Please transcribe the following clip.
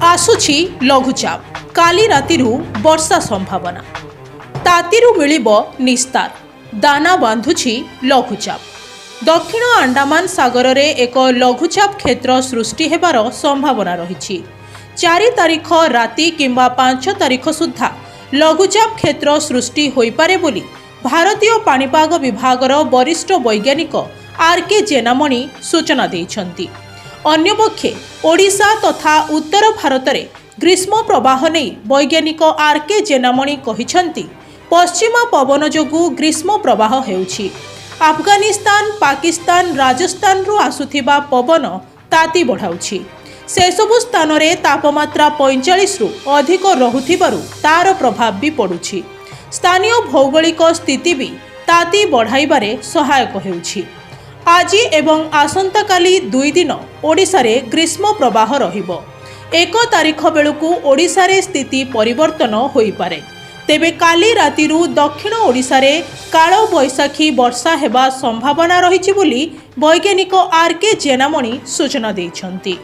आसुछि लघुचाप काली रातिरु वर्षा संभावना तातीरु मिलिब निस्तार दाना बांधुछि लघुचाप। दक्षिण अंडमान सागर रे एक लघुचाप क्षेत्र सृष्टि हेबार संभावना रही। 4 तारिख राति किंबा 5 तारिख सुद्धा लघुचाप क्षेत्र सृष्टि होई पारे बोली भारतीय पाणीपाग विभागर वरिष्ठ वैज्ञानिक आर.के. जेनामणि सूचना दैछन्ति। अन्यपक्षे ओडिशा तथा उत्तर भारत में ग्रीष्म प्रवाह नहीं वैज्ञानिक आर.के. जेनामणि कहिछन्ति पश्चिमा पवन जोगु ग्रीष्म प्रवाह हेउछि। अफगानिस्तान पाकिस्तान राजस्थान रु आसुथिबा पवन ताती बढ़ाउछि। सेसबु स्थान रे तापमात्रा 45 रु अधिक रहुथिबारु तार प्रभाव भी पड़ुछि। स्थानीय भौगोलिक स्थिति भी ताती बढ़ाइबारे सहायक हेउछि। आज एवं आसंता काली 2 दिन ओडिशा रे ग्रीष्म प्रवाह रहिबो। 1 तारिख बेलकु ओडिशा रे स्थिति परिवर्तन होई पारे। तेबे काली रातिरु दक्षिण ओडिशा रे काल बैशाखी वर्षा हेबा संभावना रहिछि बोली वैज्ञानिक आर.के. जेनामणि सूचना दैछन्ति।